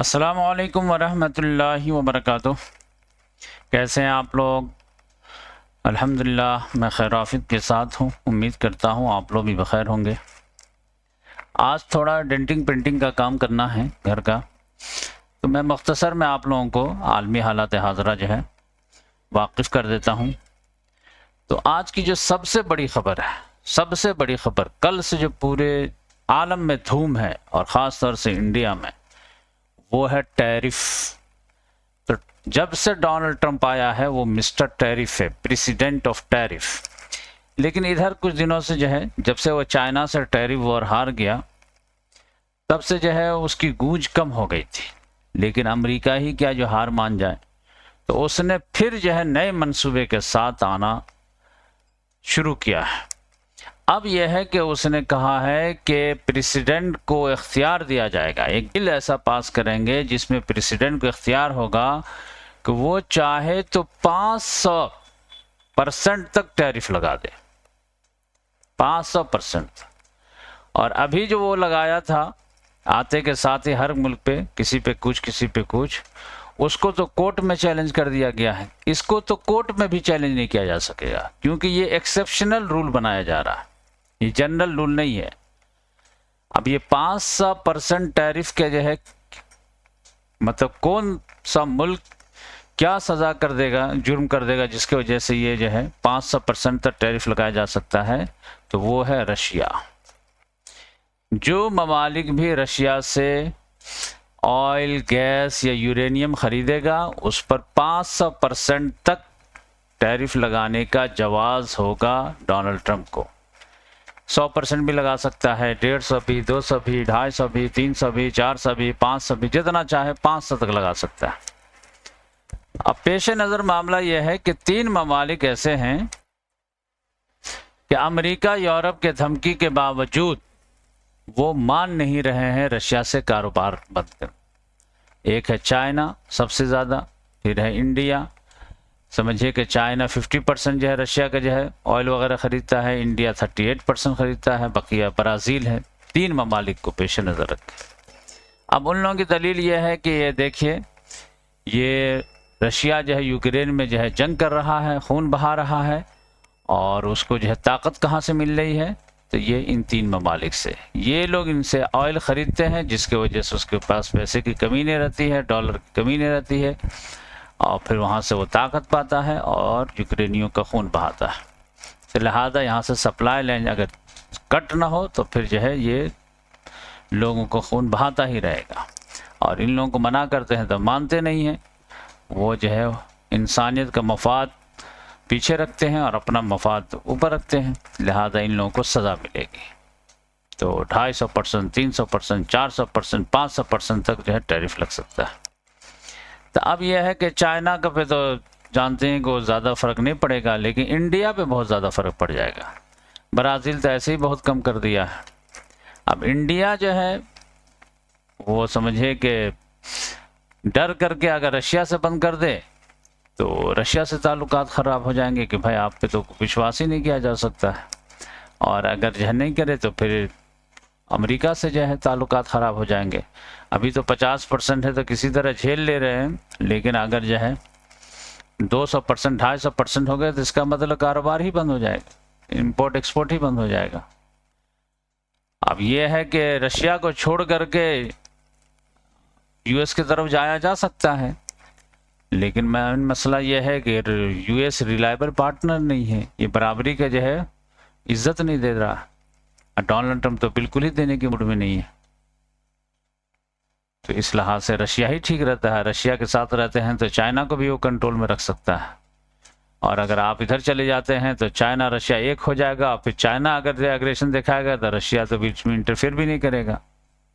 अस्सलामुअलैकुम वरहमतुल्लाहि वबरकातुह। कैसे हैं आप लोग? अल्हम्दुलिल्लाह मैं खैराफियत के साथ हूँ। उम्मीद करता हूँ आप लोग भी बखैर होंगे। आज थोड़ा डेंटिंग पेंटिंग का काम करना है घर का, तो मैं मुख्तसर में आप लोगों को आलमी हालात हाज़रा जो है वाकिफ़ कर देता हूँ। तो आज की जो सबसे बड़ी ख़बर है, सबसे बड़ी ख़बर कल से जो पूरे आलम में धूम है और ख़ास तौर से इंडिया में, वो है टैरिफ। तो जब से डोनाल्ड ट्रंप आया है वो मिस्टर टैरिफ है, प्रेसिडेंट ऑफ टैरिफ। लेकिन इधर कुछ दिनों से जो है, जब से वो चाइना से टैरिफ वॉर हार गया, तब से जो है उसकी गूंज कम हो गई थी। लेकिन अमेरिका ही क्या जो हार मान जाए, तो उसने फिर जो है नए मंसूबे के साथ आना शुरू किया है। अब यह है कि उसने कहा है कि प्रेसिडेंट को इख्तियार दिया जाएगा, एक बिल ऐसा पास करेंगे जिसमें प्रेसिडेंट को इख्तियार होगा कि वो चाहे तो 500% तक टैरिफ लगा दे, 500%। और अभी जो वो लगाया था आते के साथ ही हर मुल्क पे किसी पे कुछ किसी पे कुछ, उसको तो कोर्ट में चैलेंज कर दिया गया है। इसको तो कोर्ट में भी चैलेंज नहीं किया जा सकेगा, क्योंकि ये एक्सेप्शनल रूल बनाया जा रहा है, ये जनरल रूल नहीं है। अब ये 500% टैरिफ के जो है, मतलब कौन सा मुल्क क्या सज़ा कर देगा, जुर्म कर देगा जिसकी वजह से ये जो है 500% तक टैरिफ लगाया जा सकता है, तो वो है रशिया। जो ममालिक भी रशिया से ऑयल, गैस या यूरेनियम ख़रीदेगा, उस पर 500% तक टैरिफ लगाने का जवाज़ होगा डोनाल्ड ट्रंप को। 100% भी लगा सकता है, 150 भी, 200 भी, 250 भी, 300 भी, 400 भी, 500 भी, जितना चाहे 500 तक लगा सकता है। अब पेश नज़र मामला यह है कि 3 ममालिक ऐसे हैं कि अमेरिका, यूरोप के धमकी के बावजूद वो मान नहीं रहे हैं रशिया से कारोबार बंद कर। एक है चाइना सबसे ज़्यादा, फिर है इंडिया। समझिए कि चाइना 50% जो है रशिया का जो है ऑयल वगैरह ख़रीदता है, इंडिया 38% ख़रीदता है, बकिया ब्राज़ील है। 3 ममालिक को पेश नज़र रखें। अब उन लोगों की दलील यह है कि ये देखिए, ये रशिया जो है यूक्रेन में जो है जंग कर रहा है, खून बहा रहा है, और उसको जो है ताकत कहाँ से मिल रही है, तो ये इन 3 ममालिक से। ये लोग इनसे ऑयल ख़रीदते हैं, जिसकी वजह से उसके पास पैसे की कमी नहीं रहती है, डॉलर की कमी नहीं रहती है, और फिर वहाँ से वो ताकत पाता है और यूक्रेनियों का खून बहाता है। तो लिहाजा यहाँ से सप्लाई लाइन अगर कट ना हो तो फिर जो है ये लोगों को खून बहाता ही रहेगा। और इन लोगों को मना करते हैं तो मानते नहीं हैं, वो जो है इंसानियत का मफाद पीछे रखते हैं और अपना मफाद ऊपर रखते हैं। लिहाजा इन लोगों को सज़ा मिलेगी। तो 250%, 300%, 400%, 500% तक जो है टैरिफ लग सकता है। तो अब यह है कि चाइना का पे तो जानते हैं कि ज़्यादा फ़र्क नहीं पड़ेगा, लेकिन इंडिया पे बहुत ज़्यादा फ़र्क पड़ जाएगा। ब्राज़ील तो ऐसे ही बहुत कम कर दिया है। अब इंडिया जो है वो समझिए कि डर करके अगर रशिया से बंद कर दे तो रशिया से ताल्लुकात ख़राब हो जाएंगे कि भाई आप पे तो विश्वास ही नहीं किया जा सकता है। और अगर जो है नहीं करे तो फिर अमेरिका से जो है ताल्लुकात ख़राब हो जाएंगे। अभी तो 50% है तो किसी तरह झेल ले रहे हैं, लेकिन अगर जो है 200%, 250% हो गए तो इसका मतलब कारोबार ही बंद हो जाएगा, इंपोर्ट एक्सपोर्ट ही बंद हो जाएगा। अब ये है कि रशिया को छोड़ करके यूएस की तरफ जाया जा सकता है, लेकिन मेन मसला यह है कि यूएस रिलायबल पार्टनर नहीं है, ये बराबरी का जो है इज्जत नहीं दे रहा। डोनाल्ड ट्रंप तो बिल्कुल ही देने की मूड में नहीं है। तो इस लिहाज से रशिया ही ठीक रहता है। रशिया के साथ रहते हैं तो चाइना को भी वो कंट्रोल में रख सकता है, और अगर आप इधर चले जाते हैं तो चाइना रशिया एक हो जाएगा। फिर चाइना अगर एग्रेशन दिखाएगा तो रशिया तो बीच में इंटरफेयर भी नहीं करेगा,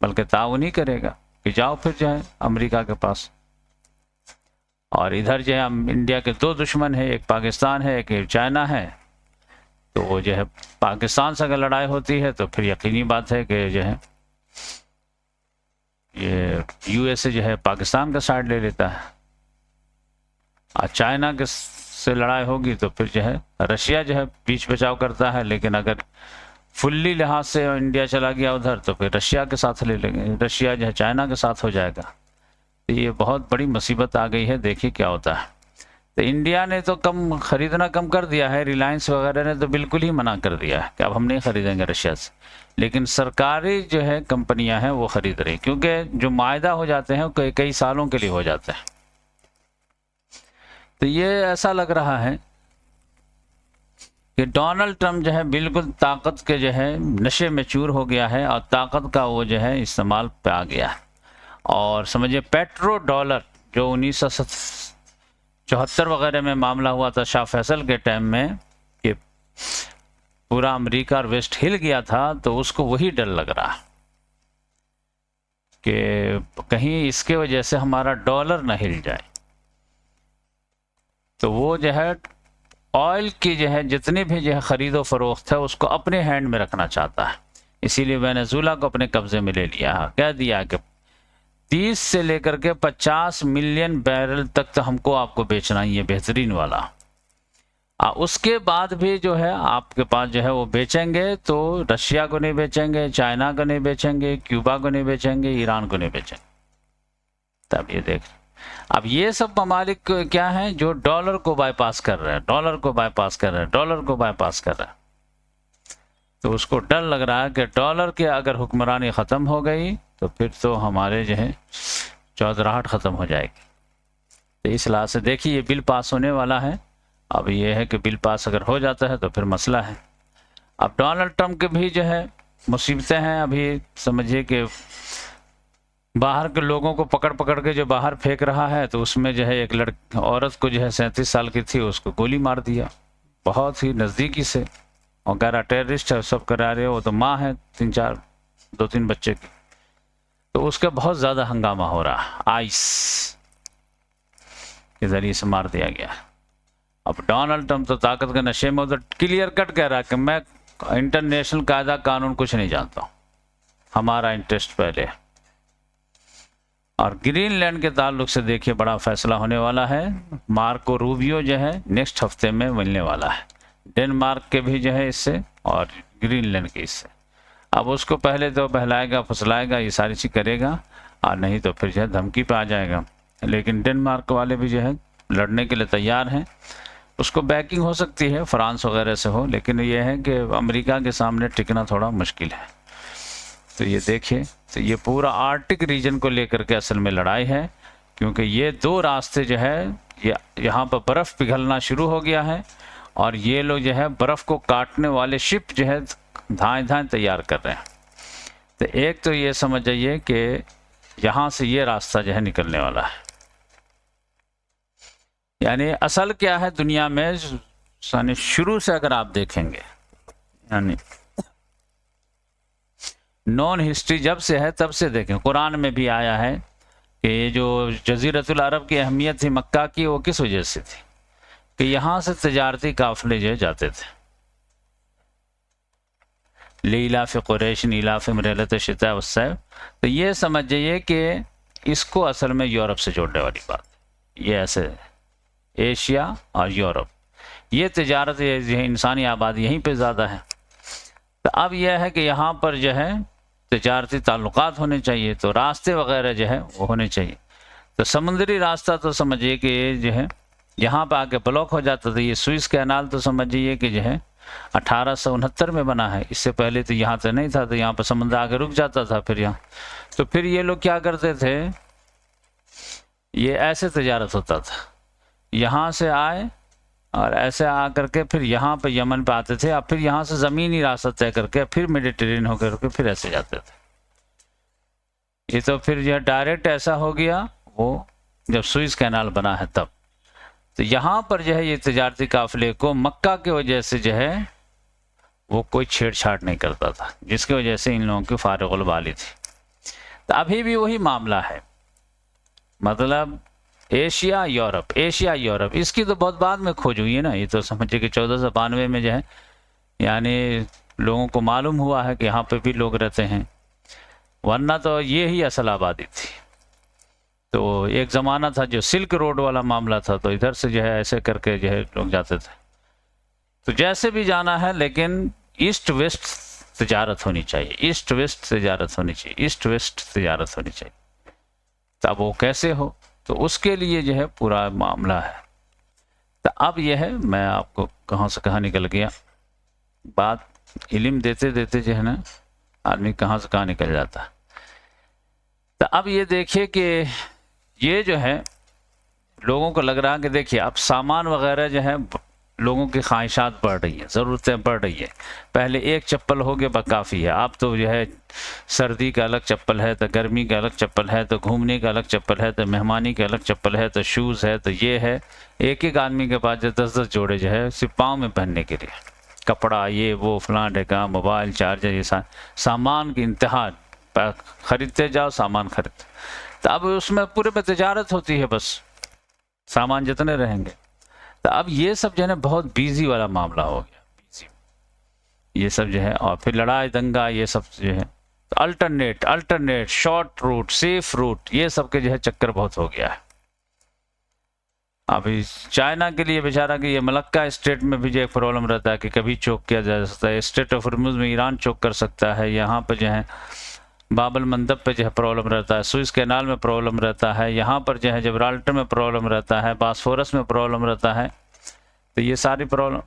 बल्कि ताउन ही करेगा कि जाओ फिर जो है अमेरिका के पास। और इधर जो है इंडिया के 2 दुश्मन है, एक पाकिस्तान है, एक चाइना है। तो वो जो है पाकिस्तान से अगर लड़ाई होती है तो फिर यकीनी बात है कि जो है ये यूएसए जो है पाकिस्तान का साइड ले लेता है। और चाइना के से लड़ाई होगी तो फिर जो है रशिया जो है बीच बचाव करता है, लेकिन अगर फुल्ली लिहाज से इंडिया चला गया उधर तो फिर रशिया के साथ ले लेंगे, रशिया जो है चाइना के साथ हो जाएगा। तो ये बहुत बड़ी मुसीबत आ गई है, देखिए क्या होता है। तो इंडिया ने तो कम खरीदना कम कर दिया है, रिलायंस वगैरह ने तो बिल्कुल ही मना कर दिया है कि अब हम नहीं खरीदेंगे रशिया से, लेकिन सरकारी जो है कंपनियां हैं वो खरीद रही, क्योंकि जो मायदा हो जाते हैं वो कई सालों के लिए हो जाते हैं। तो ये ऐसा लग रहा है कि डोनाल्ड ट्रंप जो है बिल्कुल ताकत के जो है नशे में चूर हो गया है और ताकत का वो जो है इस्तेमाल पे आ गया है। और समझिए पेट्रो डॉलर जो 1974 वगैरह में मामला हुआ था शाह फैसल के टाइम में कि पूरा अमेरिका और वेस्ट हिल गया था, तो उसको वही डर लग रहा कि कहीं इसके वजह से हमारा डॉलर न हिल जाए। तो वो जो है ऑयल की जो है जितनी भी जो है खरीदो फरोख्त है उसको अपने हैंड में रखना चाहता है, इसीलिए वेनेजुएला को अपने कब्जे में ले लिया। कह दिया कि 30 से लेकर के 50 मिलियन बैरल तक तो हमको आपको बेचना ही है बेहतरीन वाला। उसके बाद भी जो है आपके पास जो है वो बेचेंगे तो रशिया को नहीं बेचेंगे, चाइना को नहीं बेचेंगे, क्यूबा को नहीं बेचेंगे, ईरान को नहीं बेचेंगे। तब ये देख, अब ये सब ममालिक क्या हैं जो डॉलर को बाईपास कर रहे हैं, डॉलर को बाईपास कर रहे हैं, डॉलर को बाईपास कर रहे हैं। तो उसको डर लग रहा है कि डॉलर की अगर हुक्मरानी ख़त्म हो गई तो फिर तो हमारे जो है चौधराहट ख़त्म हो जाएगी। तो इस लिहाज से देखिए ये बिल पास होने वाला है। अब ये है कि बिल पास अगर हो जाता है तो फिर मसला है। अब डोनाल्ड ट्रंप के भी जो है मुसीबतें हैं। अभी समझिए कि बाहर के लोगों को पकड़ पकड़ के जो बाहर फेंक रहा है, तो उसमें जो है एक औरत को जो है 37 साल की थी, उसको गोली मार दिया बहुत ही नज़दीकी से, और कह रहा टेररिस्ट है, सब करा रहे हो। वो तो माँ है 2-3 बच्चे की। तो उसका बहुत ज़्यादा हंगामा हो रहा है, आइस के ज़रिए से मार दिया गया। अब डोनाल्ड ट्रंप तो ताकत के नशे में, तो क्लियर कट कह रहा है कि मैं इंटरनेशनल कायदा कानून कुछ नहीं जानता हूँ, हमारा इंटरेस्ट पहले है। और ग्रीनलैंड के ताल्लुक से देखिए बड़ा फैसला होने वाला है। मार्को रूबियो जो है नेक्स्ट हफ्ते में मिलने वाला है, डेनमार्क के भी जो है इससे और ग्रीनलैंड के इससे। अब उसको पहले तो बहलाएगा फुसलाएगा, ये सारी चीज़ करेगा, और नहीं तो फिर जो है धमकी पे आ जाएगा। लेकिन डेनमार्क वाले भी जो है लड़ने के लिए तैयार हैं। उसको बैकिंग हो सकती है फ्रांस वगैरह से हो, लेकिन ये है कि अमेरिका के सामने टिकना थोड़ा मुश्किल है। तो ये देखिए, तो ये पूरा आर्कटिक रीजन को लेकर के असल में लड़ाई है, क्योंकि ये दो रास्ते जो है यहाँ पर बर्फ़ पिघलना शुरू हो गया है, और ये लोग जो है बर्फ़ को काटने वाले शिप जो है धाएँ तैयार कर रहे हैं। तो एक तो ये समझ जाइए कि यहाँ से ये रास्ता जो है निकलने वाला है। यानी असल क्या है दुनिया में, यानी शुरू से अगर आप देखेंगे, यानी नॉन हिस्ट्री जब से है तब से देखें, कुरान में भी आया है कि ये जो जज़ीरतुल अरब की अहमियत थी मक्का की, वो किस वजह से थी कि यहाँ से तजारती काफिले जो जाते थे। लीलाफ़ कुरैश नीलाफ़ मरहलत शिता वस्सैफ। तो ये समझ जाइए कि इसको असल में यूरोप से जोड़ने वाली बात है। ये ऐसे एशिया और यूरोप, ये तजारत इंसानी आबादी यहीं पे ज़्यादा है। तो अब यह है कि यहाँ पर जो है तजारती ताल्लुकात होने चाहिए, तो रास्ते वगैरह जो है वो होने चाहिए। तो समुद्री रास्ता तो समझिए कि ये जो है यहाँ पर आके ब्लॉक हो जाता था। ये स्विस कैनाल तो समझिए कि जो है 1869 में बना है, इससे पहले तो यहाँ तो नहीं था। तो यहाँ पर समुद्र आगे रुक जाता था फिर यहाँ। तो फिर ये लोग क्या करते थे, ये ऐसे तजारत होता था, यहाँ से आए और ऐसे आ करके फिर यहाँ पे यमन पे आते थे, अब फिर यहाँ से ज़मीनी रास्ता तय करके फिर मेडिटेरियन होकर के फिर ऐसे जाते थे। ये तो फिर यह डायरेक्ट ऐसा हो गया वो जब सुइस कैनाल बना है तब। तो यहाँ पर जो है ये तजारती काफिले को मक्का की वजह से जो है वो कोई छेड़छाड़ नहीं करता था, जिसकी वजह से इन लोगों की फारिगुल बाली थी। तो अभी भी वही मामला है, मतलब एशिया यूरोप, एशिया यूरोप, इसकी तो बहुत बाद में खोज हुई है ना। ये तो समझिए कि 1492 में जो है यानी लोगों को मालूम हुआ है कि यहाँ पे भी लोग रहते हैं, वरना तो ये ही असल आबादी थी। तो एक ज़माना था जो सिल्क रोड वाला मामला था, तो इधर से जो है ऐसे करके जो है लोग जाते थे। तो जैसे भी जाना है, लेकिन ईस्ट वेस्ट तजारत होनी चाहिए, ईस्ट वेस्ट तजारत होनी चाहिए, ईस्ट वेस्ट तजारत होनी चाहिए। तो अब वो कैसे हो, तो उसके लिए जो है पूरा मामला है। तो अब यह है, मैं आपको कहाँ से कहाँ निकल गया, बात इल्म देते देते जो है ना आदमी कहाँ से कहाँ निकल जाता है। तो अब ये देखिए कि ये जो है लोगों को लग रहा है कि देखिए अब सामान वगैरह जो है लोगों की ख्वाहिशात बढ़ रही हैं, ज़रूरतें बढ़ रही है। पहले एक चप्पल हो गया काफ़ी है, अब तो जो है सर्दी का अलग चप्पल है, तो गर्मी का अलग चप्पल है, तो घूमने का अलग चप्पल है, तो मेहमानी का अलग चप्पल है, तो शूज़ है, तो ये है। एक एक आदमी के पास जो 10-10 जोड़े जो है सिर्फ पाँव में पहनने के लिए, कपड़ा ये वो फलां ढेका, मोबाइल चार्जर, ये सामान की इंतहा, खरीदते जाओ सामान खरीद। तो अब उसमें पूरे में तजारत होती है, बस सामान जितने रहेंगे। तो अब ये सब जो है ना बहुत बिजी वाला मामला हो गया, बिजी ये सब जो है। और फिर लड़ाई दंगा ये सब जो है, तो alternate short route, safe route, ये सब के जो है चक्कर बहुत हो गया है। अभी चाइना के लिए बेचारा कि ये मलक्का स्टेट में भी जो एक प्रॉब्लम रहता है कि कभी चोक किया जा सकता है, स्टेट ऑफ हॉर्मुज़ में ईरान चोक कर सकता है, यहाँ पर जो है बाबल मंदब पे जो है प्रॉब्लम रहता है, सुइस कैनाल में प्रॉब्लम रहता है, यहाँ पर जो है जिब्राल्टर में प्रॉब्लम रहता है, बास्फोरस में प्रॉब्लम रहता है। तो ये सारी प्रॉब्लम,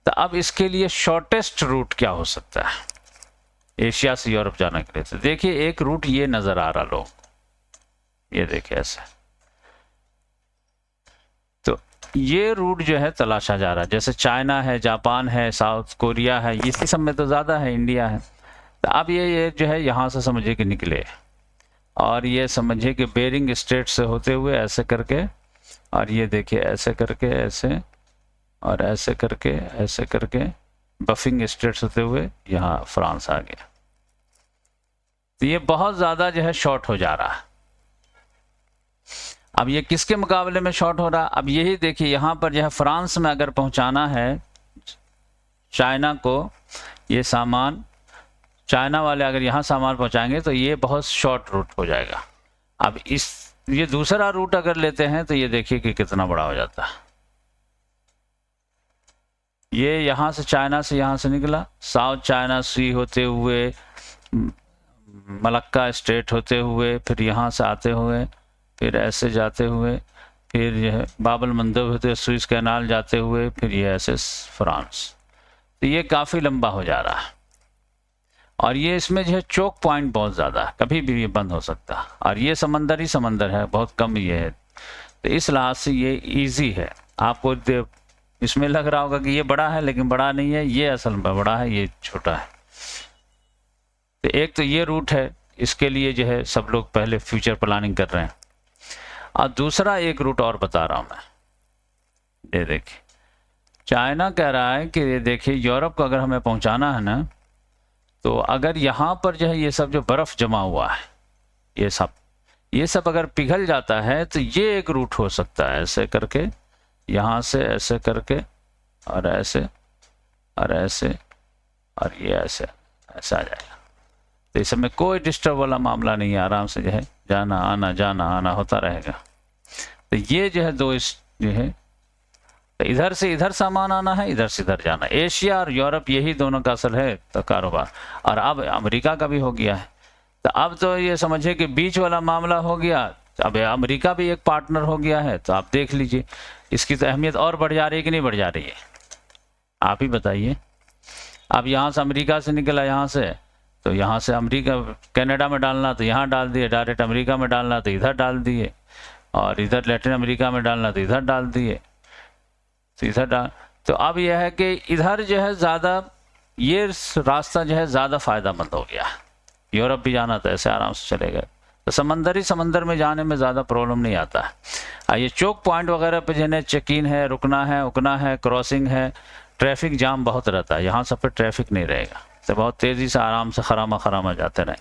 तो अब इसके लिए शॉर्टेस्ट रूट क्या हो सकता है एशिया से यूरोप जाने के लिए? तो देखिए एक रूट ये नज़र आ रहा लोग, ये देखिए ऐसे, तो ये रूट जो है तलाशा जा रहा है। जैसे चाइना है, जापान है, साउथ कोरिया है, इसी सब में तो ज़्यादा है, इंडिया है। तो अब ये जो है यहाँ से समझिए कि निकले, और ये समझिए कि बेरिंग स्ट्रेट से होते हुए ऐसे करके, और ये देखिए ऐसे करके, ऐसे और ऐसे करके, ऐसे करके बफिंग स्ट्रेट होते हुए यहाँ फ्रांस आ गया। तो ये बहुत ज़्यादा जो है शॉर्ट हो जा रहा है। अब ये किसके मुकाबले में शॉर्ट हो रहा है? अब यही देखिए यहाँ पर जो है फ्रांस में अगर पहुँचाना है चाइना को ये सामान, चाइना वाले अगर यहाँ सामान पहुँचाएंगे तो ये बहुत शॉर्ट रूट हो जाएगा। अब ये दूसरा रूट अगर लेते हैं तो ये देखिए कि कितना बड़ा हो जाता है। ये यहाँ से चाइना से यहाँ से निकला, साउथ चाइना सी होते हुए, मलक्का स्ट्रेट होते हुए, फिर यहाँ से आते हुए, फिर ऐसे जाते हुए, फिर यह बाबल मंदब होते हुए सुइस कैनाल जाते हुए, फिर ये ऐसे फ्रांस। तो ये काफ़ी लंबा हो जा रहा है, और ये इसमें जो है चोक पॉइंट बहुत ज़्यादा है, कभी भी ये बंद हो सकता है। और ये समंदर ही समंदर है, बहुत कम ये है, तो इस लिहाज से ये ईजी है। आपको इसमें लग रहा होगा कि ये बड़ा है, लेकिन बड़ा नहीं है, ये असल में बड़ा है, ये छोटा है। तो एक तो ये रूट है, इसके लिए जो है सब लोग पहले फ्यूचर प्लानिंग कर रहे हैं। और दूसरा एक रूट और बता रहा हूँ मैं, ये देखिए चाइना कह रहा है कि ये देखिए यूरोप को अगर हमें पहुँचाना है ना, तो अगर यहाँ पर जो है ये सब जो बर्फ़ जमा हुआ है, ये सब अगर पिघल जाता है तो ये एक रूट हो सकता है, ऐसे करके यहाँ से ऐसे करके, और ऐसे और ऐसे, और ये ऐसे ऐसा आ जाएगा। तो इस समय कोई डिस्टर्ब वाला मामला नहीं है, आराम से जो है जाना आना होता रहेगा। तो ये जो है दो जो है, तो इधर से इधर सामान आना है, इधर से इधर जाना। एशिया और यूरोप यही दोनों का असल है तो कारोबार, और अब अमेरिका का भी हो गया है। तो अब तो ये समझिए कि बीच वाला मामला हो गया, अब अमेरिका भी एक पार्टनर हो गया है। तो आप देख लीजिए इसकी तो अहमियत और बढ़ जा रही है कि नहीं बढ़ जा रही है, आप ही बताइए। अब यहाँ से अमेरिका से निकला, यहाँ से तो यहाँ से अमेरिका कनाडा में डालना तो यहाँ डाल दिए, डायरेक्ट अमेरिका में डालना तो इधर डाल दिए, और इधर लैटिन अमेरिका में डालना तो इधर डाल दिए, तो इधर डाल। तो अब यह है कि इधर जो है ज़्यादा ये रास्ता जो है ज़्यादा फ़ायदेमंद हो गया। यूरोप भी जाना तो ऐसे आराम से चलेगा, तो समंदर में जाने में ज़्यादा प्रॉब्लम नहीं आता है। ये चौक पॉइंट वगैरह पे जो है चेक इन है, रुकना है, उकना है, क्रॉसिंग है, ट्रैफिक जाम बहुत रहता है। यहाँ सब पे ट्रैफिक नहीं रहेगा, तो बहुत तेज़ी से आराम से खरामा जाते रहें।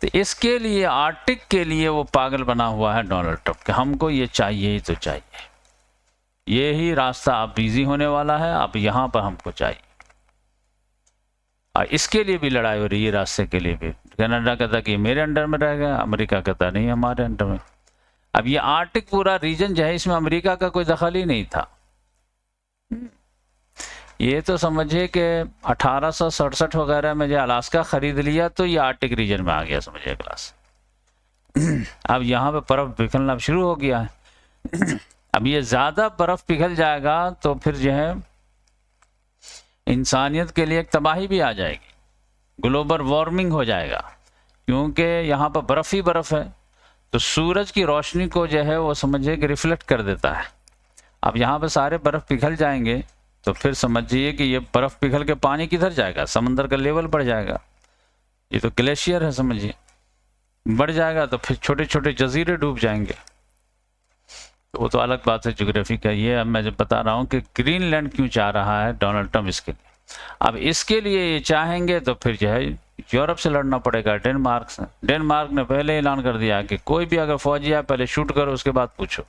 तो इसके लिए आर्टिक के लिए वो पागल बना हुआ है डोनाल्ड ट्रंप कि हमको ये चाहिए ही तो चाहिए, ये ही रास्ता अब बिजी होने वाला है, अब यहाँ पर हमको चाहिए। और इसके लिए भी लड़ाई हो रही है, रास्ते के लिए भी। कनाडा कहता कि मेरे अंडर में रहेगा, अमेरिका कहता नहीं हमारे अंडर में। अब ये आर्टिक पूरा रीजन जो है इसमें अमेरिका का कोई दखल ही नहीं था। ये तो समझिए कि 1867 वगैरह में जो अलास्का खरीद लिया तो ये आर्टिक रीजन में आ गया, समझिए क्लास। अब यहाँ पे बर्फ़ पिघलना शुरू हो गया है। अब ये ज़्यादा बर्फ़ पिघल जाएगा तो फिर जो है इंसानियत के लिए एक तबाही भी आ जाएगी, ग्लोबल वार्मिंग हो जाएगा, क्योंकि यहाँ पर बर्फ़ ही बर्फ़ है। तो सूरज की रोशनी को जो है वो समझिए कि रिफ्लेक्ट कर देता है। अब यहाँ पे सारे बर्फ़ पिघल जाएंगे तो फिर समझिए कि ये बर्फ़ पिघल के पानी किधर जाएगा, समंदर का लेवल बढ़ जाएगा। ये तो ग्लेशियर है, समझिए, बढ़ जाएगा तो फिर छोटे छोटे जजीरे डूब जाएंगे। तो वो तो अलग बात है ज्योग्राफी का। ये अब मैं जब बता रहा हूँ कि ग्रीनलैंड क्यों चाह रहा है डोनाल्ड ट्रंप इसके लिए। अब इसके लिए ये चाहेंगे तो फिर जो है यूरोप से लड़ना पड़ेगा, डेनमार्क से। डेनमार्क ने पहले ऐलान कर दिया कि कोई भी अगर फौजी आए पहले शूट करो, उसके बाद पूछो।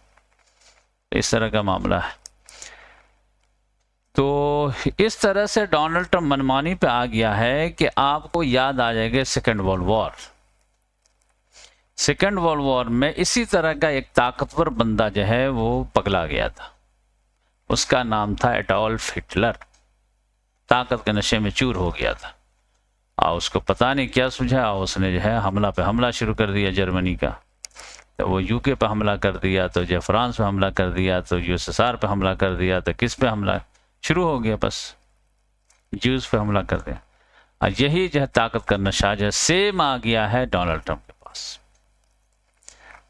इस तरह का मामला है। तो इस तरह से डोनाल्ड ट्रंप मनमानी पे आ गया है कि आपको याद आ जाएगा second world war. Second world war में इसी तरह का एक ताकतवर बंदा जो है वो पगला गया था। उसका नाम था एडोल्फ हिटलर। ताकत के नशे में चूर हो गया था और उसको पता नहीं क्या सूझा, उसने जो है हमला पे हमला शुरू कर दिया जर्मनी का। तो वो यूके पे हमला कर दिया, तो जो फ्रांस पे हमला कर दिया, तो यूएसएसआर पे हमला कर दिया, तो किस पे हमला शुरू हो गया, बस ज्यूज पे हमला कर दिया। और यही जो है ताकत का नशा जो सेम आ गया है डोनाल्ड ट्रंप के पास।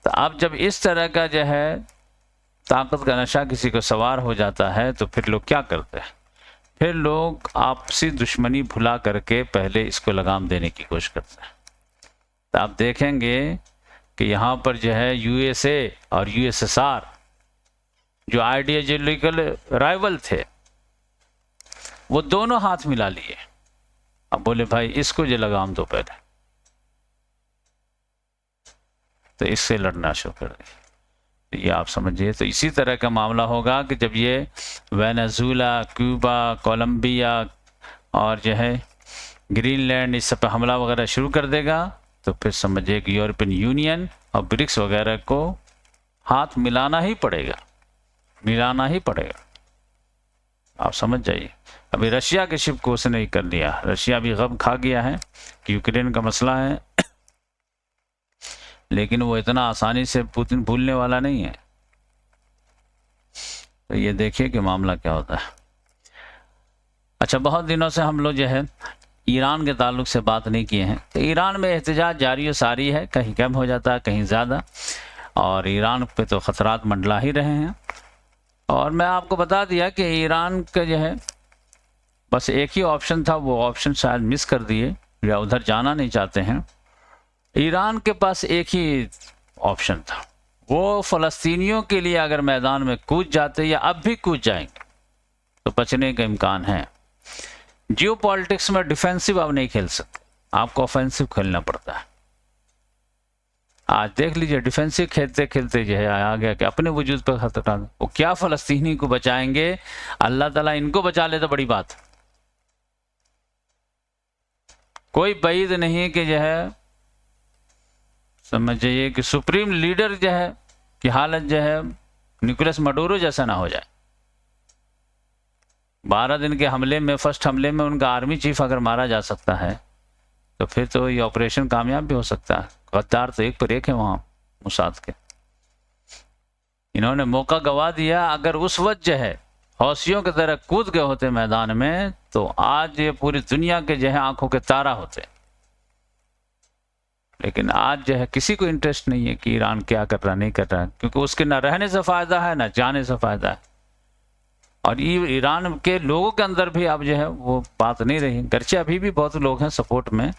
तो अब जब इस तरह का जो है ताकत का नशा किसी को सवार हो जाता है तो फिर लोग क्या करते हैं, फिर लोग आपसी दुश्मनी भुला करके पहले इसको लगाम देने की कोशिश करते हैं। तो आप देखेंगे कि यहाँ पर जो है यूएसए और यूएसएसआर जो आइडियोलॉजिकल राइवल थे वो दोनों हाथ मिला लिए। अब बोले भाई इसको जो लगाम दो पहले, तो इससे लड़ना शुरू कर दिया। तो ये आप समझिए। तो इसी तरह का मामला होगा कि जब ये वेनेजुएला, क्यूबा, कोलंबिया और जो है ग्रीनलैंड इस सब पे हमला वगैरह शुरू कर देगा तो फिर समझिए कि यूरोपियन यूनियन और ब्रिक्स वगैरह को हाथ मिलाना ही पड़ेगा, मिलाना ही पड़ेगा। आप समझ जाइए। अभी रशिया के शिप को उसने ही कर लिया। रशिया भी गम खा गया है कि यूक्रेन का मसला है, लेकिन वो इतना आसानी से पुतिन भूलने वाला नहीं है। तो ये देखिए कि मामला क्या होता है। अच्छा, बहुत दिनों से हम लोग जो है ईरान के ताल्लुक से बात नहीं किए हैं। तो ईरान में एहतजाज जारी और सारी है, कहीं कम हो जाता है कहीं ज़्यादा, और ईरान पे तो ख़तरात मंडला ही रहे हैं। और मैं आपको बता दिया कि ईरान का जो है बस एक ही ऑप्शन था, वो ऑप्शन शायद मिस कर दिए या उधर जाना नहीं चाहते हैं। ईरान के पास एक ही ऑप्शन था, वो फ़लस्तीनियों के लिए अगर मैदान में कूद जाते या अब भी कूद जाएंगे तो बचने का इम्कान है। जियो पॉलिटिक्स में डिफेंसिव अब नहीं खेल सकते, आपको ऑफेंसिव खेलना पड़ता है। आज देख लीजिए डिफेंसिव खेलते खेलते जो है आ गया कि अपने वजूद पर खतरा। वो क्या फ़लस्तीनी को बचाएंगे, अल्लाह ताला इनको बचा ले तो बड़ी बात। कोई बैद नहीं कि जो है समझ जाइए कि सुप्रीम लीडर जो है की हालत जो है निकोलस मडूरो जैसा ना हो जाए। 12 दिन के हमले में, फर्स्ट हमले में उनका आर्मी चीफ अगर मारा जा सकता है तो फिर तो ये ऑपरेशन कामयाब भी हो सकता है। गद्दार तो एक पर एक है वहाँ मुसाद के। इन्होंने मौका गवा दिया। अगर उस वक्त जो है हौसियों की तरह कूद गए होते मैदान में तो आज ये पूरी दुनिया के जो है आंखों के तारा होते। लेकिन आज जो है किसी को इंटरेस्ट नहीं है कि ईरान क्या कर रहा नहीं कर रहा है, क्योंकि उसके ना रहने से फ़ायदा है ना जाने से फ़ायदा है। और ईरान के लोगों के अंदर भी अब जो है वो बात नहीं रही। गर्चे अभी भी बहुत लोग हैं सपोर्ट में,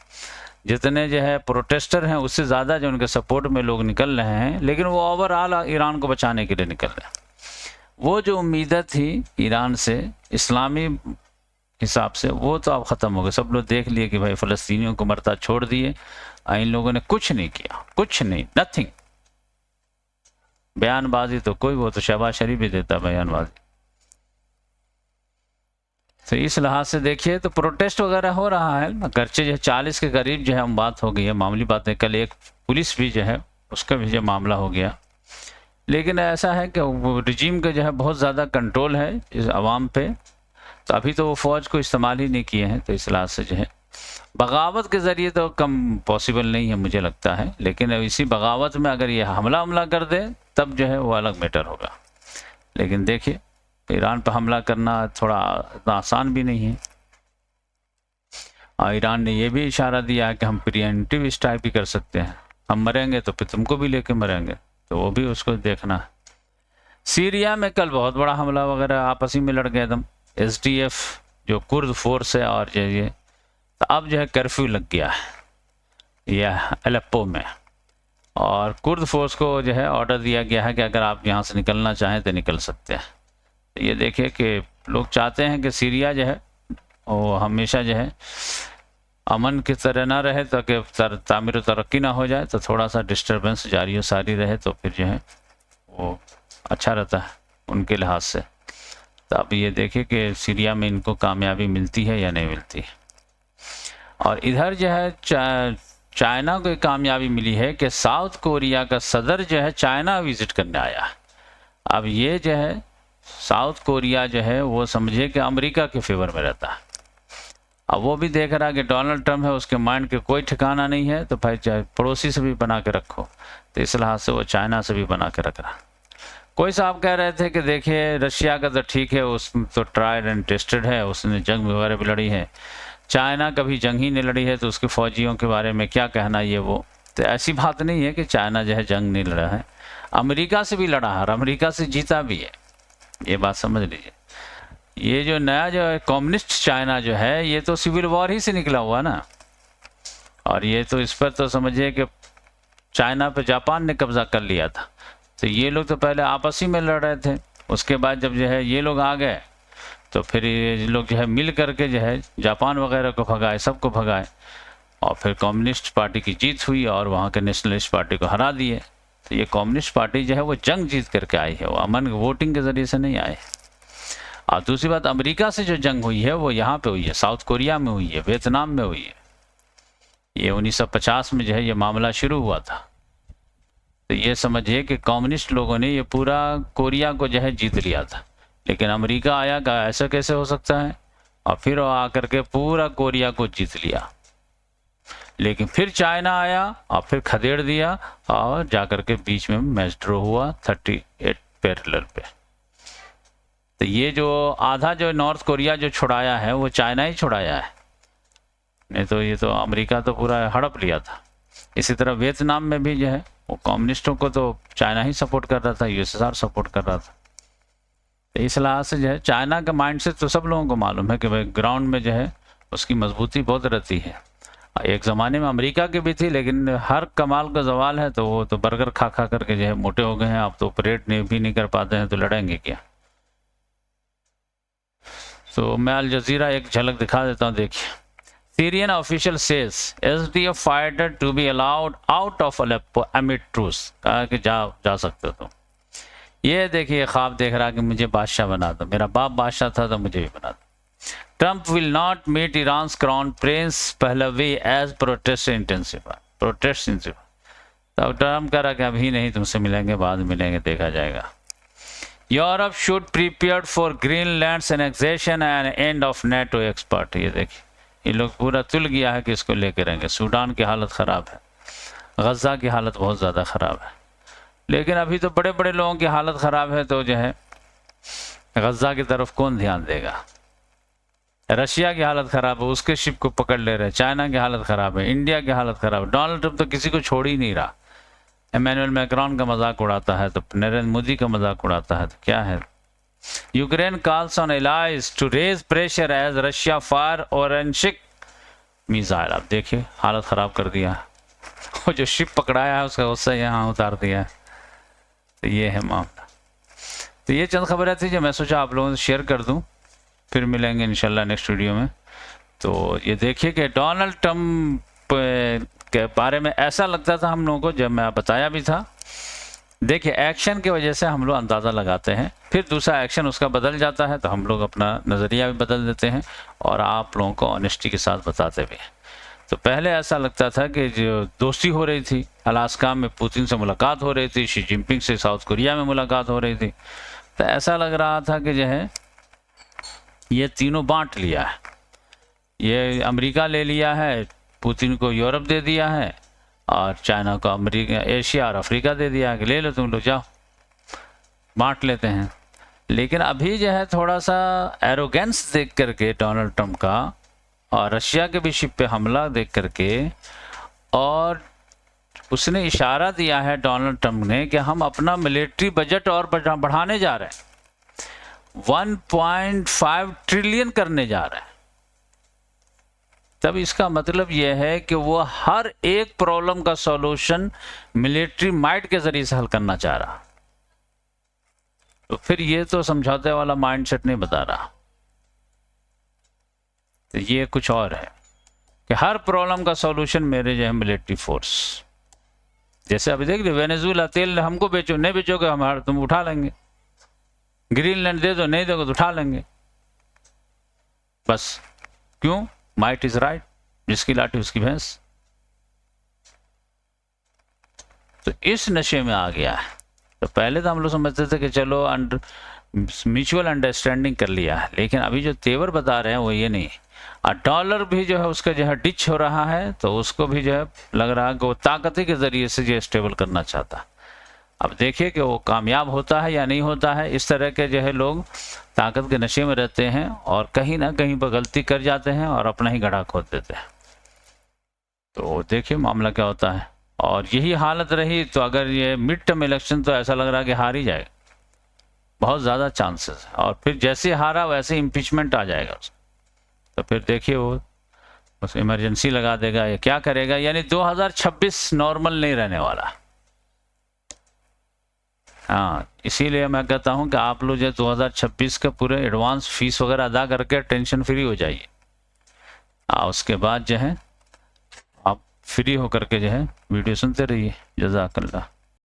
जितने जो है प्रोटेस्टर हैं उससे ज़्यादा जो उनके सपोर्ट में लोग निकल रहे हैं, लेकिन वो ओवरऑल ईरान को बचाने के लिए निकल रहे हैं। वो जो उम्मीदें थी ईरान से इस्लामी हिसाब से वो तो अब ख़त्म हो गए। सब लोग देख लिए कि भाई फ़लस्तीनियों को मरता छोड़ दिए, इन लोगों ने कुछ नहीं किया, कुछ नहीं, नथिंग। बयानबाजी तो कोई, वो तो शहबाज शरीफ भी देता बयानबाजी। तो इस लिहाज से देखिए तो प्रोटेस्ट वगैरह हो रहा है। अगरचे जो 40 के करीब जो है हम बात हो गई है, मामूली बात है। कल एक पुलिस भी जो है उसका भी जो मामला हो गया, लेकिन ऐसा है कि वो रिजीम का जो है बहुत ज़्यादा कंट्रोल है इस आवाम पे। तो अभी तो वो फ़ौज को इस्तेमाल ही नहीं किए हैं, तो इस लिहाज से जो है बगावत के ज़रिए तो कम पॉसिबल नहीं है मुझे लगता है, लेकिन इसी बगावत में अगर ये हमला कर दे तब जो है वो अलग मैटर होगा। लेकिन देखिए ईरान पर हमला करना थोड़ा इतना आसान भी नहीं है। और ईरान ने ये भी इशारा दिया है कि हम प्रिवेंटिव स्ट्राइक भी कर सकते हैं, हम मरेंगे तो फिर तुमको भी लेके मरेंगे, तो वो भी उसको देखना है। सीरिया में कल बहुत बड़ा हमला वगैरह आपसी में लड़ गए एकदम, SDF जो कुर्द फोर्स है और ये तो अब जो है कर्फ्यू लग गया है यह अलेप्पो में, और कुर्द फोर्स को जो है ऑर्डर दिया गया है कि अगर आप यहाँ से निकलना चाहें तो निकल सकते हैं। तो ये देखिए कि लोग चाहते हैं कि सीरिया जो है वो हमेशा जो है अमन की तरह ना रहे, ताकि तामीर तरक्की ना हो जाए, तो थोड़ा सा डिस्टर्बेंस जारी सारी रहे तो फिर जो है वो अच्छा रहता है उनके लिहाज से। तो अब ये देखिए कि सीरिया में इनको कामयाबी मिलती है या नहीं मिलती। और इधर जो है चाइना को कामयाबी मिली है कि साउथ कोरिया का सदर जो है चाइना विजिट करने आया। अब ये जो है साउथ कोरिया जो है वो समझे कि अमेरिका के फेवर में रहता है। अब वो भी देख रहा है कि डोनाल्ड ट्रम्प है, उसके माइंड के कोई ठिकाना नहीं है, तो भाई चाहे पड़ोसी से भी बना के रखो, तो इस लिहाज से वो चाइना से भी बना के रख रहा। कोई साहब कह रहे थे कि देखिए रशिया का तो ठीक है, उसमें तो ट्राइड एंड टेस्टेड है, उसने जंग वगैरह भी लड़ी है, चाइना कभी जंग ही नहीं लड़ी है, तो उसके फौजियों के बारे में क्या कहना ये वो। तो ऐसी बात नहीं है कि चाइना जो है जंग नहीं लड़ा है, अमेरिका से भी लड़ा है और अमेरिका से जीता भी है, ये बात समझ लीजिए। ये जो नया जो है कम्युनिस्ट चाइना जो है ये तो सिविल वॉर ही से निकला हुआ ना, और ये तो इस पर तो समझिए कि चाइना पे जापान ने कब्जा कर लिया था। तो ये लोग तो पहले आपस ही में लड़ रहे थे, उसके बाद जब जो है ये लोग आ गए तो फिर ये लोग जो है मिल करके जो है जापान वगैरह को भगाए, सबको भगाए, और फिर कम्युनिस्ट पार्टी की जीत हुई और वहाँ के नेशनलिस्ट पार्टी को हरा दिए। तो ये कम्युनिस्ट पार्टी जो है वो जंग जीत करके आई है, वो अमन वोटिंग के ज़रिए से नहीं आए। और दूसरी बात, अमेरिका से जो जंग हुई है वो यहाँ पे हुई है, साउथ कोरिया में हुई है, वियतनाम में हुई है। ये 1950 में जो है ये मामला शुरू हुआ था। तो ये समझिए कि कम्युनिस्ट लोगों ने ये पूरा कोरिया को जो है जीत लिया था, लेकिन अमेरिका आया का ऐसा कैसे हो सकता है, और फिर आकर के पूरा कोरिया को जीत लिया। लेकिन फिर चाइना आया और फिर खदेड़ दिया, और जाकर के बीच में मैच ड्रॉ हुआ 38 पैरेलल पे। तो ये जो आधा जो नॉर्थ कोरिया जो छुड़ाया है वो चाइना ही छुड़ाया है, नहीं तो ये तो अमेरिका तो पूरा हड़प लिया था। इसी तरह वियतनाम में भी जो है वो कम्युनिस्टों को तो चाइना ही सपोर्ट कर रहा था, USSR सपोर्ट कर रहा था। तो इस लिहाज से जो है चाइना का माइंड से तो सब लोगों को मालूम है कि भाई ग्राउंड में जो है उसकी मजबूती बहुत रहती है। एक ज़माने में अमेरिका की भी थी, लेकिन हर कमाल का सवाल है, तो वो तो बर्गर खा खा करके जो है मोटे हो गए हैं, अब तो ऑपरेट भी नहीं कर पाते हैं, तो लड़ेंगे क्या। तो मैं अल जजीरा एक झलक दिखा देता हूँ, देखिए। Syrian official says SDF fighter to be allowed out of Aleppo amid truce, कहा कि जा सकते हो। ये देखिए ख्वाब देख रहा कि मुझे बादशाह बना दो, मेरा बाप बादशाह था तो मुझे भी बना दो। Trump will not meet Iran's crown prince Pahlavi as protests intensify. तो ट्रम्प कह रहा कि अभी नहीं, तुमसे मिलेंगे, बाद में मिलेंगे, देखा जाएगा। Europe should prepare for Greenlands annexation and end of NATO expert. ये देखिए ये लोग पूरा तुल गया है कि इसको लेकर रहेंगे। सूडान की हालत ख़राब है, गज़ा की हालत बहुत ज़्यादा ख़राब है, लेकिन अभी तो बड़े बड़े लोगों की हालत ख़राब है, तो जो है गज़ा की तरफ कौन ध्यान देगा। रशिया की हालत ख़राब है, उसके शिप को पकड़ ले रहे हैं, चाइना की हालत ख़राब है, इंडिया की हालत ख़राब है, डोनाल्ड ट्रम्प तो किसी को छोड़ ही नहीं रहा, इमैनुअल मैक्रोन का मजाक उड़ाता है, तो नरेंद्र मोदी का मजाक उड़ाता है, तो क्या है। Ukraine calls on allies to raise pressure as Russia fire Oreshnik missile. आप देखिए हालत ख़राब कर दिया, वो जो शिप पकड़ाया है उसका गुस्सा यहाँ उतार दिया है। तो ये है मामला। तो ये चंद खबरें थी जो मैं सोचा आप लोगों से शेयर कर दूं, फिर मिलेंगे इंशाल्लाह नेक्स्ट वीडियो में। तो ये देखिए कि डोनाल्ड ट्रम्प के बारे में ऐसा लगता था हम लोगों को, जब मैं बताया भी था, देखिए एक्शन की वजह से हम लोग अंदाज़ा लगाते हैं, फिर दूसरा एक्शन उसका बदल जाता है, तो हम लोग अपना नज़रिया भी बदल देते हैं और आप लोगों को ऑनेस्टी के साथ बताते भी हैं। तो पहले ऐसा लगता था कि जो दोस्ती हो रही थी, अलास्का में पुतिन से मुलाकात हो रही थी, शी जिनपिंग से साउथ कोरिया में मुलाकात हो रही थी, तो ऐसा लग रहा था कि जो है ये तीनों बांट लिया है। ये अमेरिका ले लिया है, पुतिन को यूरोप दे दिया है, और चाइना को अमेरिका, एशिया और अफ्रीका दे दिया है कि ले लो तुम लोग, जाओ बांट लेते हैं। लेकिन अभी जो है थोड़ा सा एरोगेंस देख करके डोनाल्ड ट्रंप का, और रशिया के भी शिप पे हमला देख करके, और उसने इशारा दिया है डोनाल्ड ट्रंप ने कि हम अपना मिलिट्री बजट और बढ़ाने जा रहे हैं, 1.5 ट्रिलियन करने जा रहे हैं। तब इसका मतलब यह है कि वो हर एक प्रॉब्लम का सॉल्यूशन मिलिट्री माइट के जरिए से हल करना चाह रहा। तो फिर ये तो समझौते वाला माइंडसेट नहीं बता रहा, तो ये कुछ और है कि हर प्रॉब्लम का सॉल्यूशन मेरे जो है मिलिट्री फोर्स। जैसे अभी देख लो, वेनेजुएला तेल हमको बेचो, नहीं बेचोगे हमारा तुम उठा लेंगे, ग्रीनलैंड दे दो, नहीं दोगे तो उठा लेंगे, बस। क्यों? माइट इज राइट, जिसकी लाठी उसकी भैंस। तो इस नशे में आ गया है। तो पहले तो हम लोग समझते थे कि चलो म्यूचुअल अंडरस्टैंडिंग कर लिया है, लेकिन अभी जो तेवर बता रहे हैं वो ये नहीं। और डॉलर भी जो है उसका जो है डिच हो रहा है, तो उसको भी जो है लग रहा है कि वो ताकत के जरिए से जो स्टेबल करना चाहता है। अब देखिए कि वो कामयाब होता है या नहीं होता है। इस तरह के जो है लोग ताकत के नशे में रहते हैं और कहीं ना कहीं पर गलती कर जाते हैं और अपना ही गड्ढा खोद देते हैं। तो देखिए मामला क्या होता है। और यही हालत रही तो अगर ये मिड टर्म इलेक्शन, तो ऐसा लग रहा है कि हार ही जाएगा, बहुत ज़्यादा चांसेस है। और फिर जैसे हारा वैसे इम्पीचमेंट आ जाएगा उसका। तो फिर देखिए वो बस इमरजेंसी लगा देगा या क्या करेगा। यानी 2026 नॉर्मल नहीं रहने वाला। हाँ, इसीलिए मैं कहता हूँ कि आप लोग जो 2026 का पूरे एडवांस फीस वगैरह अदा करके टेंशन फ्री हो जाइए। उसके बाद जो है आप फ्री होकर के जो है वीडियो सुनते रहिए। जज़ाकल्लाह।